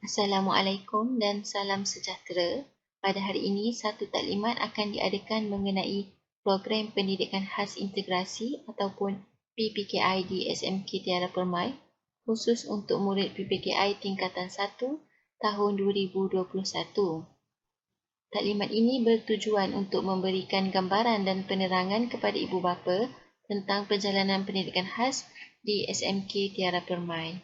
Assalamualaikum dan salam sejahtera. Pada hari ini, satu taklimat akan diadakan mengenai program pendidikan khas integrasi ataupun PPKI di SMK Tiara Permai, khusus untuk murid PPKI tingkatan 1 tahun 2021. Taklimat ini bertujuan untuk memberikan gambaran dan penerangan kepada ibu bapa tentang perjalanan pendidikan khas di SMK Tiara Permai.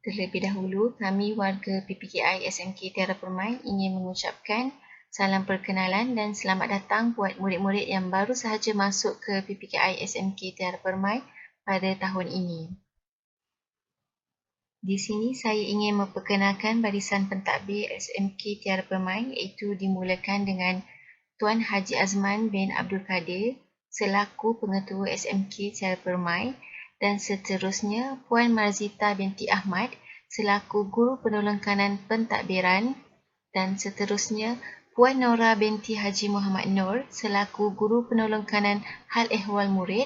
Terlebih dahulu, kami warga PPKI SMK Tiara Permai ingin mengucapkan salam perkenalan dan selamat datang buat murid-murid yang baru sahaja masuk ke PPKI SMK Tiara Permai pada tahun ini. Di sini saya ingin memperkenalkan barisan pentadbir SMK Tiara Permai, iaitu dimulakan dengan Tuan Haji Azman bin Abdul Kadir selaku pengetua SMK Tiara Permai dan seterusnya Puan Marzita binti Ahmad selaku guru penolong kanan pentadbiran dan seterusnya Puan Nora binti Haji Muhammad Nur selaku guru penolong kanan hal ehwal murid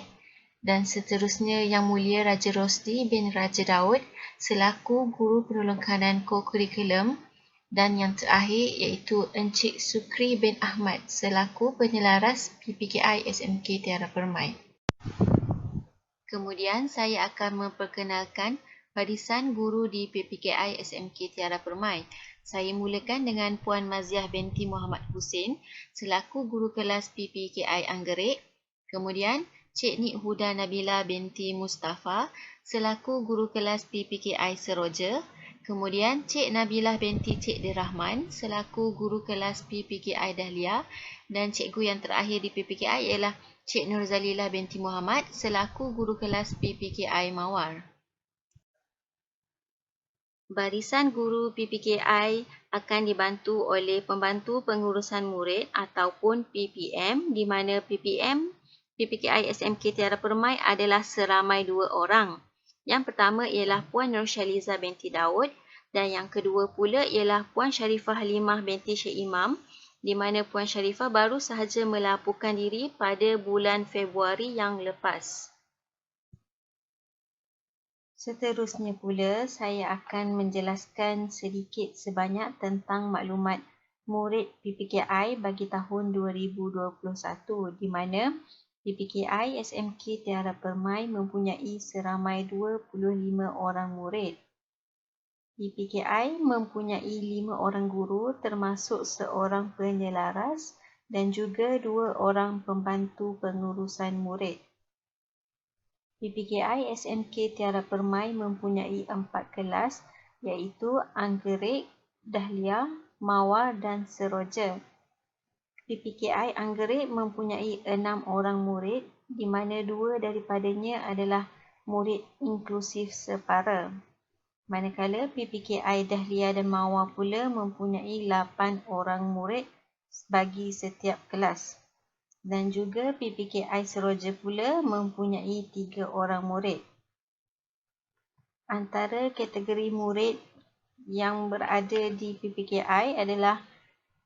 dan seterusnya Yang Mulia Raja Rosdi bin Raja Daud selaku guru penolong kanan co-curriculum dan yang terakhir iaitu Encik Sukri bin Ahmad selaku penyelaras PPKI SMK Tiara Permai. Kemudian saya akan memperkenalkan barisan guru di PPKI SMK Tiara Permai. Saya mulakan dengan Puan Maziah binti Muhammad Husin selaku guru kelas PPKI Anggerik. Kemudian Cik Nik Huda Nabila binti Mustafa selaku guru kelas PPKI Seroja. Kemudian Cik Nabilah binti Cik Dirahman selaku guru kelas PPKI Dahlia. Dan cikgu yang terakhir di PPKI ialah Cik Nurzalilah binti Muhammad selaku guru kelas PPKI Mawar. Barisan guru PPKI akan dibantu oleh pembantu pengurusan murid ataupun PPM di mana PPM PPKI SMK Tiara Permai adalah seramai 2 orang. Yang pertama ialah Puan Nur Syaliza binti Daud dan yang kedua pula ialah Puan Sharifah Halimah binti Syekh Imam di mana Puan Sharifah baru sahaja melaporkan diri pada bulan Februari yang lepas. Seterusnya pula, saya akan menjelaskan sedikit sebanyak tentang maklumat murid PPKI bagi tahun 2021 di mana PPKI SMK Tiara Permai mempunyai seramai 25 orang murid. PPKI mempunyai 5 orang guru termasuk seorang penyelaras dan juga 2 orang pembantu pengurusan murid. PPKI SMK Tiara Permai mempunyai 4 kelas iaitu Anggerik, Dahlia, Mawar dan Seroja. PPKI Anggerik mempunyai 6 orang murid di mana 2 daripadanya adalah murid inklusif separa. Manakala PPKI Dahlia dan Mawar pula mempunyai 8 orang murid bagi setiap kelas. Dan juga PPKI Seroja pula mempunyai 3 orang murid. Antara kategori murid yang berada di PPKI adalah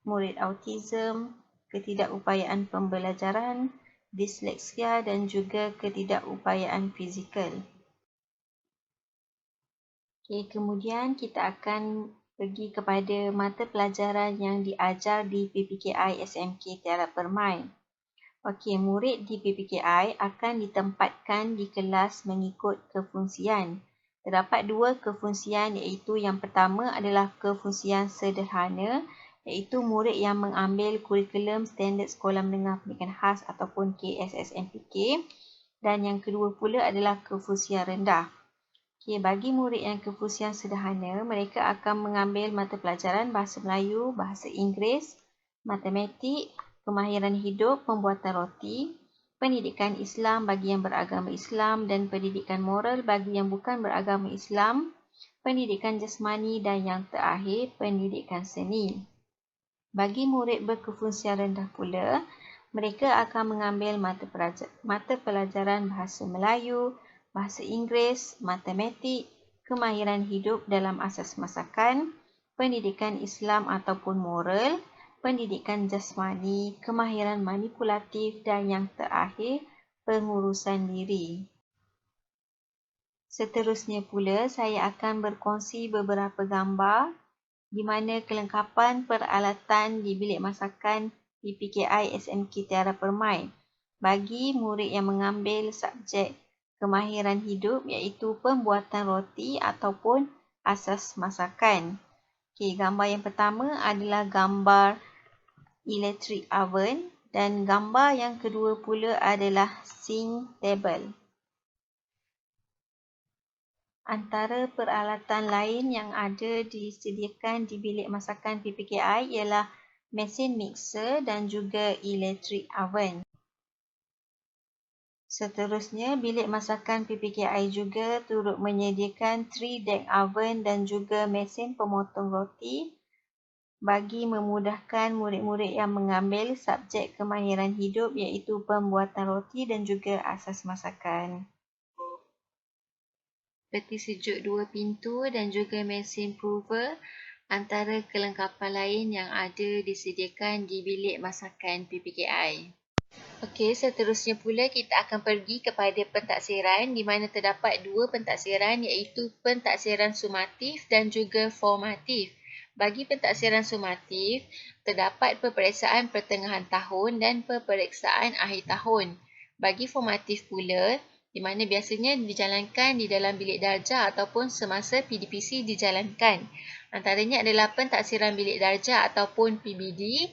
murid autism, ketidakupayaan pembelajaran, disleksia dan juga ketidakupayaan fizikal. Kemudian kita akan pergi kepada mata pelajaran yang diajar di PPKI SMK Tiara Permai. Murid di PPKI akan ditempatkan di kelas mengikut kefungsian. Terdapat 2 kefungsian iaitu yang pertama adalah kefungsian sederhana iaitu murid yang mengambil kurikulum standard Sekolah Menengah Pendidikan Khas ataupun KSSMPK dan yang kedua pula adalah kefungsian rendah. Bagi murid yang kefungsian sederhana, mereka akan mengambil mata pelajaran Bahasa Melayu, Bahasa Inggeris, Matematik, Kemahiran Hidup, Pembuatan Roti, Pendidikan Islam bagi yang beragama Islam dan Pendidikan Moral bagi yang bukan beragama Islam, Pendidikan Jasmani dan yang terakhir Pendidikan Seni. Bagi murid berkefungsian rendah pula, mereka akan mengambil mata pelajaran Bahasa Melayu, Bahasa Inggeris, Matematik, Kemahiran Hidup dalam Asas Masakan, Pendidikan Islam ataupun Moral, Pendidikan Jasmani, Kemahiran Manipulatif dan yang terakhir Pengurusan Diri. Seterusnya pula, saya akan berkongsi beberapa gambar di mana kelengkapan peralatan di bilik masakan PPKI SMK Tiara Permai bagi murid yang mengambil subjek kemahiran hidup iaitu pembuatan roti ataupun asas masakan. Okey, gambar yang pertama adalah gambar electric oven dan gambar yang kedua pula adalah sink table. Antara peralatan lain yang ada disediakan di bilik masakan PPKI ialah mesin mixer dan juga electric oven. Seterusnya, bilik masakan PPKI juga turut menyediakan 3-deck oven dan juga mesin pemotong roti bagi memudahkan murid-murid yang mengambil subjek kemahiran hidup iaitu pembuatan roti dan juga asas masakan. Peti sejuk 2 pintu dan juga mesin prover antara kelengkapan lain yang ada disediakan di bilik masakan PPKI. Okey, seterusnya pula kita akan pergi kepada pentaksiran di mana terdapat dua pentaksiran iaitu pentaksiran sumatif dan juga formatif. Bagi pentaksiran sumatif, terdapat peperiksaan pertengahan tahun dan peperiksaan akhir tahun. Bagi formatif pula, di mana biasanya dijalankan di dalam bilik darjah ataupun semasa PDPC dijalankan. Antaranya adalah pentaksiran bilik darjah ataupun PBD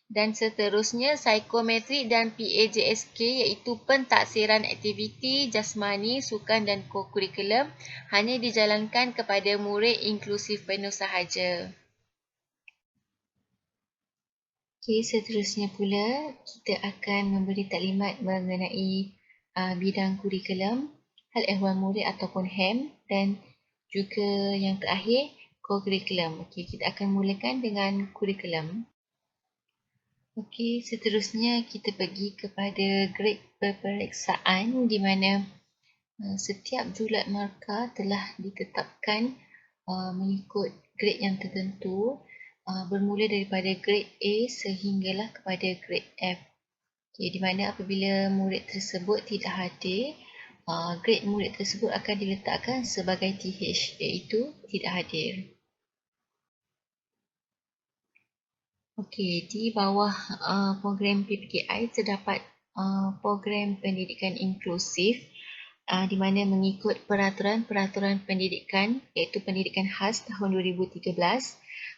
dan seterusnya psikometrik dan PAJSK iaitu pentaksiran aktiviti jasmani, sukan dan kokurikulum hanya dijalankan kepada murid inklusif penuh sahaja. Okey, seterusnya pula kita akan memberi taklimat mengenai bidang kurikulum, hal ehwal murid ataupun HEM dan juga yang terakhir kokurikulum. Okey, kita akan mulakan dengan kurikulum. Okey, seterusnya kita pergi kepada grade peperiksaan di mana setiap julat markah telah ditetapkan mengikut grade yang tertentu bermula daripada grade A sehinggalah kepada grade F. Okay, di mana apabila murid tersebut tidak hadir, grade murid tersebut akan diletakkan sebagai TH iaitu tidak hadir. Okey, di bawah program PPKI terdapat program pendidikan inklusif di mana mengikut peraturan-peraturan pendidikan iaitu pendidikan khas tahun 2013.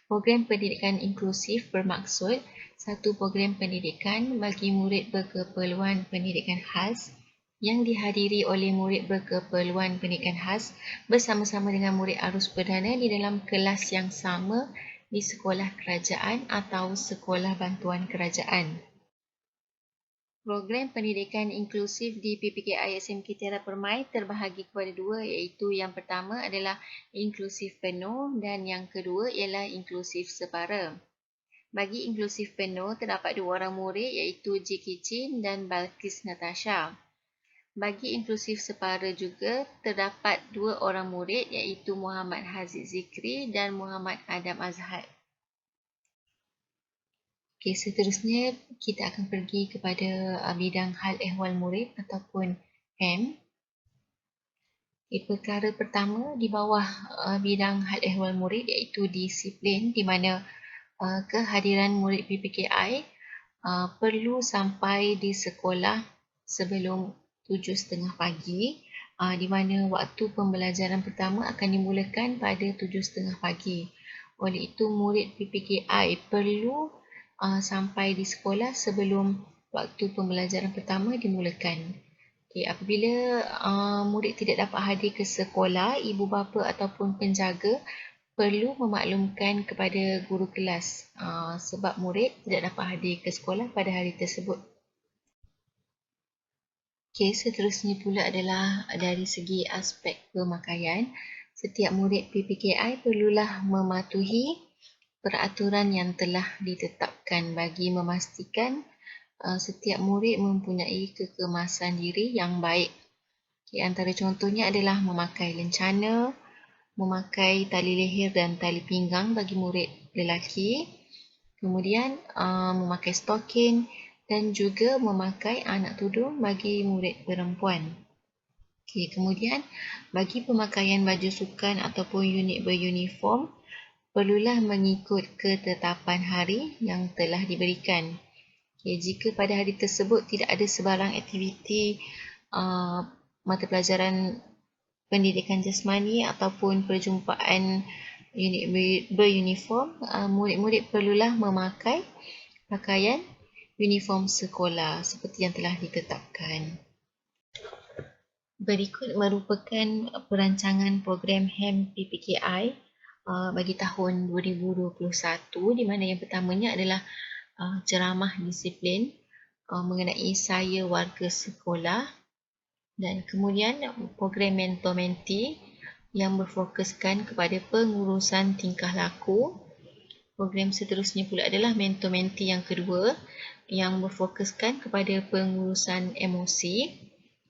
Program pendidikan inklusif bermaksud satu program pendidikan bagi murid berkeperluan pendidikan khas yang dihadiri oleh murid berkeperluan pendidikan khas bersama-sama dengan murid arus perdana di dalam kelas yang sama di sekolah kerajaan atau sekolah bantuan kerajaan. Program pendidikan inklusif di PPKI SMK Tiara Permai terbahagi kepada dua iaitu yang pertama adalah inklusif penuh dan yang kedua ialah inklusif separa. Bagi inklusif penuh terdapat dua orang murid iaitu J. Kicin dan Balkis Natasha. Bagi inklusif separa juga terdapat dua orang murid iaitu Muhammad Haziq Zikri dan Muhammad Adam Azhar. Okey, seterusnya kita akan pergi kepada bidang hal ehwal murid ataupun HEM. Perkara pertama di bawah bidang hal ehwal murid iaitu disiplin di mana kehadiran murid PPKI perlu sampai di sekolah sebelum 7.30 pagi di mana waktu pembelajaran pertama akan dimulakan pada 7.30 pagi. Oleh itu murid PPKI perlu sampai di sekolah sebelum waktu pembelajaran pertama dimulakan. Okay, apabila murid tidak dapat hadir ke sekolah, ibu bapa ataupun penjaga perlu memaklumkan kepada guru kelas sebab murid tidak dapat hadir ke sekolah pada hari tersebut. Okay, seterusnya pula adalah dari segi aspek pemakaian. Setiap murid PPKI perlulah mematuhi peraturan yang telah ditetapkan bagi memastikan setiap murid mempunyai kekemasan diri yang baik. Okay, antara contohnya adalah memakai lencana, memakai tali leher dan tali pinggang bagi murid lelaki, kemudian memakai stokin dan juga memakai anak tudung bagi murid perempuan. Kemudian bagi pemakaian baju sukan ataupun unit beruniform, perlulah mengikut ketetapan hari yang telah diberikan. Jika pada hari tersebut tidak ada sebarang aktiviti mata pelajaran pendidikan jasmani ataupun perjumpaan unit beruniform, murid-murid perlulah memakai pakaian uniform sekolah seperti yang telah ditetapkan. Berikut merupakan perancangan program HEM PPKI bagi tahun 2021, di mana yang pertamanya adalah ceramah disiplin mengenai saya warga sekolah, dan kemudian program mentor-menti yang berfokuskan kepada pengurusan tingkah laku. Program seterusnya pula adalah mentor-menti yang kedua yang berfokuskan kepada pengurusan emosi.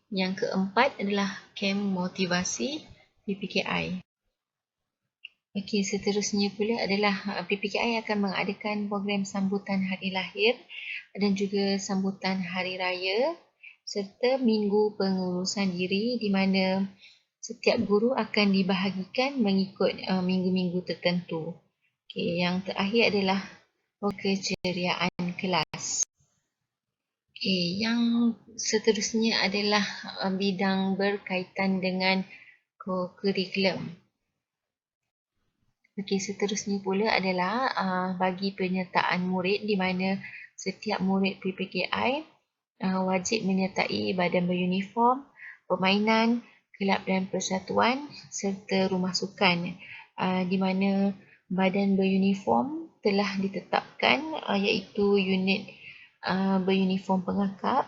Yang keempat adalah kem motivasi PPKI. Seterusnya pula adalah PPKI akan mengadakan program sambutan hari lahir dan juga sambutan hari raya serta minggu pengurusan diri, di mana setiap guru akan dibahagikan mengikut minggu-minggu tertentu. Yang terakhir adalah keceriaan kelas. Yang seterusnya adalah bidang berkaitan dengan kurikulum. Seterusnya pula adalah bagi penyertaan murid, di mana setiap murid PPKI wajib menyertai badan beruniform, permainan, kelab dan persatuan serta rumah sukan, di mana badan beruniform telah ditetapkan iaitu unit beruniform pengakap,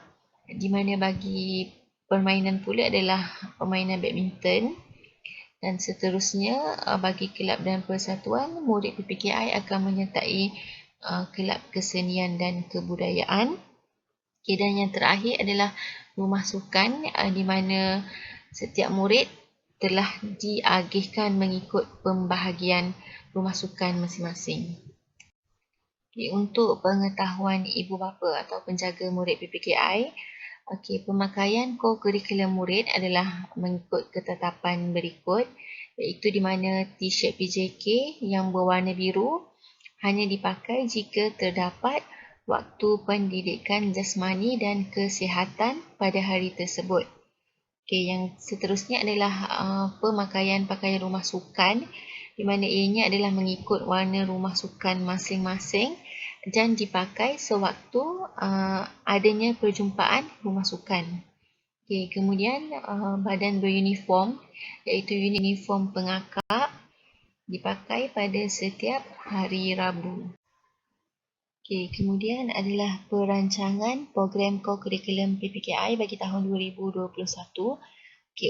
di mana bagi permainan pula adalah permainan badminton, dan seterusnya bagi kelab dan persatuan, murid PPKI akan menyertai kelab kesenian dan kebudayaan. Dan yang terakhir adalah rumah sukan, di mana setiap murid telah diagihkan mengikut pembahagian rumah sukan masing-masing. Untuk pengetahuan ibu bapa atau penjaga murid PPKI, pemakaian kurikulum murid adalah mengikut ketetapan berikut, iaitu di mana t-shirt PJK yang berwarna biru hanya dipakai jika terdapat waktu pendidikan jasmani dan kesihatan pada hari tersebut. Yang seterusnya adalah pemakaian pakaian rumah sukan, di mana ianya adalah mengikut warna rumah sukan masing-masing dan dipakai sewaktu adanya perjumpaan rumah sukan. Kemudian badan beruniform, iaitu uniform pengakap, dipakai pada setiap hari Rabu. Kemudian adalah perancangan program kurikulum PPKI bagi tahun 2021.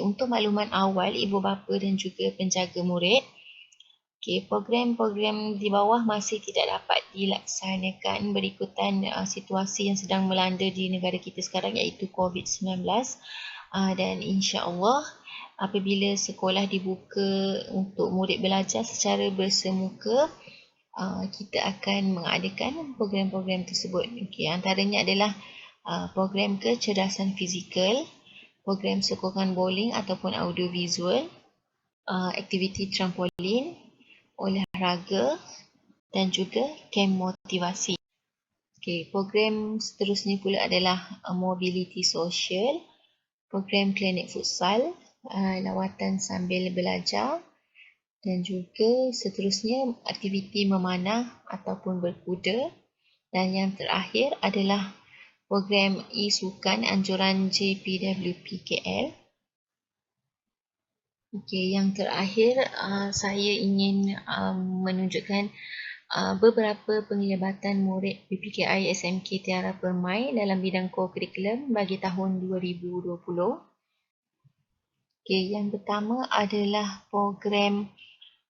Untuk makluman awal ibu bapa dan juga penjaga murid, program-program di bawah masih tidak dapat dilaksanakan berikutan situasi yang sedang melanda di negara kita sekarang, iaitu COVID-19, dan insya-Allah apabila sekolah dibuka untuk murid belajar secara bersemuka, kita akan mengadakan program-program tersebut. Antaranya adalah program kecerdasan fizikal, program sokongan bowling ataupun audiovisual, aktiviti trampolin, olahraga dan juga kem motivasi. Program seterusnya pula adalah mobility sosial, program klinik futsal, lawatan sambil belajar, dan juga seterusnya aktiviti memanah ataupun berkuda. Dan yang terakhir adalah program e-sukan anjuran JPWP KL. Yang terakhir saya ingin menunjukkan beberapa penglibatan murid PPKI SMK Tiara Permai dalam bidang kurikulum bagi tahun 2020. Yang pertama adalah program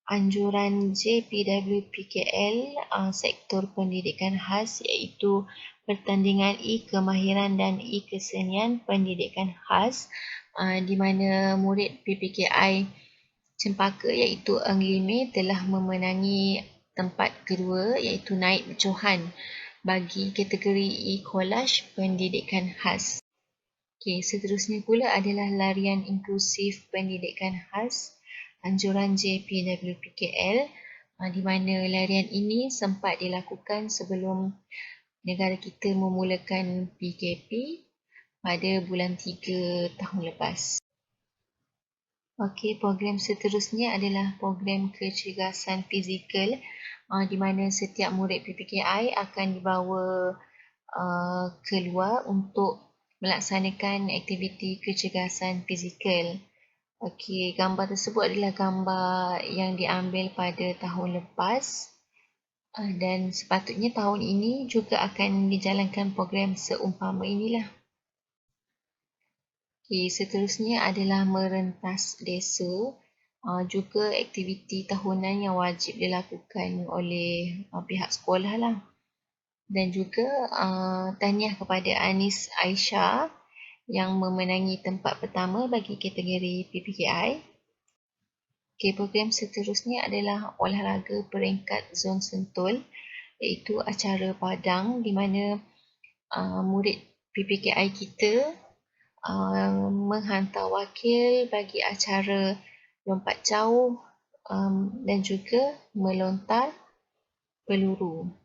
anjuran JPWPKL sektor pendidikan khas, iaitu pertandingan e-kemahiran dan e-kesenian pendidikan khas, di mana murid PPKI Cempaka iaitu Eng Lime telah memenangi tempat kedua, iaitu naib Johan bagi kategori e-collage pendidikan khas. Okey, seterusnya pula adalah larian inklusif pendidikan khas anjuran JPWPKL, di mana larian ini sempat dilakukan sebelum negara kita memulakan PKP pada bulan 3 tahun lepas. Okey, program seterusnya adalah program kecergasan fizikal, di mana setiap murid PPKI akan dibawa keluar untuk melaksanakan aktiviti kecergasan fizikal. Okey, gambar tersebut adalah gambar yang diambil pada tahun lepas dan sepatutnya tahun ini juga akan dijalankan program seumpama inilah. Okey, seterusnya adalah merentas desa, juga aktiviti tahunan yang wajib dilakukan oleh pihak sekolah lah. Dan juga tahniah kepada Anis Aisyah yang memenangi tempat pertama bagi kategori PPKI. Okey, program seterusnya adalah olahraga peringkat zon Sentul, iaitu acara padang di mana murid PPKI kita menghantar wakil bagi acara lompat jauh dan juga melontar peluru.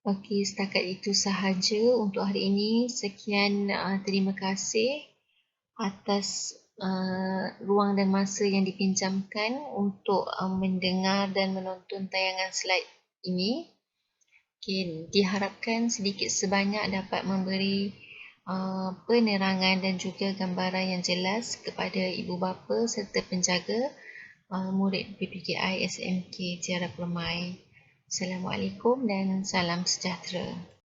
Okey, setakat itu sahaja untuk hari ini. Sekian, terima kasih atas ruang dan masa yang dipinjamkan untuk mendengar dan menonton tayangan slide ini. Okay, diharapkan sedikit sebanyak dapat memberi penerangan dan juga gambaran yang jelas kepada ibu bapa serta penjaga murid PPKI SMK Tiara Permai. Assalamualaikum dan salam sejahtera.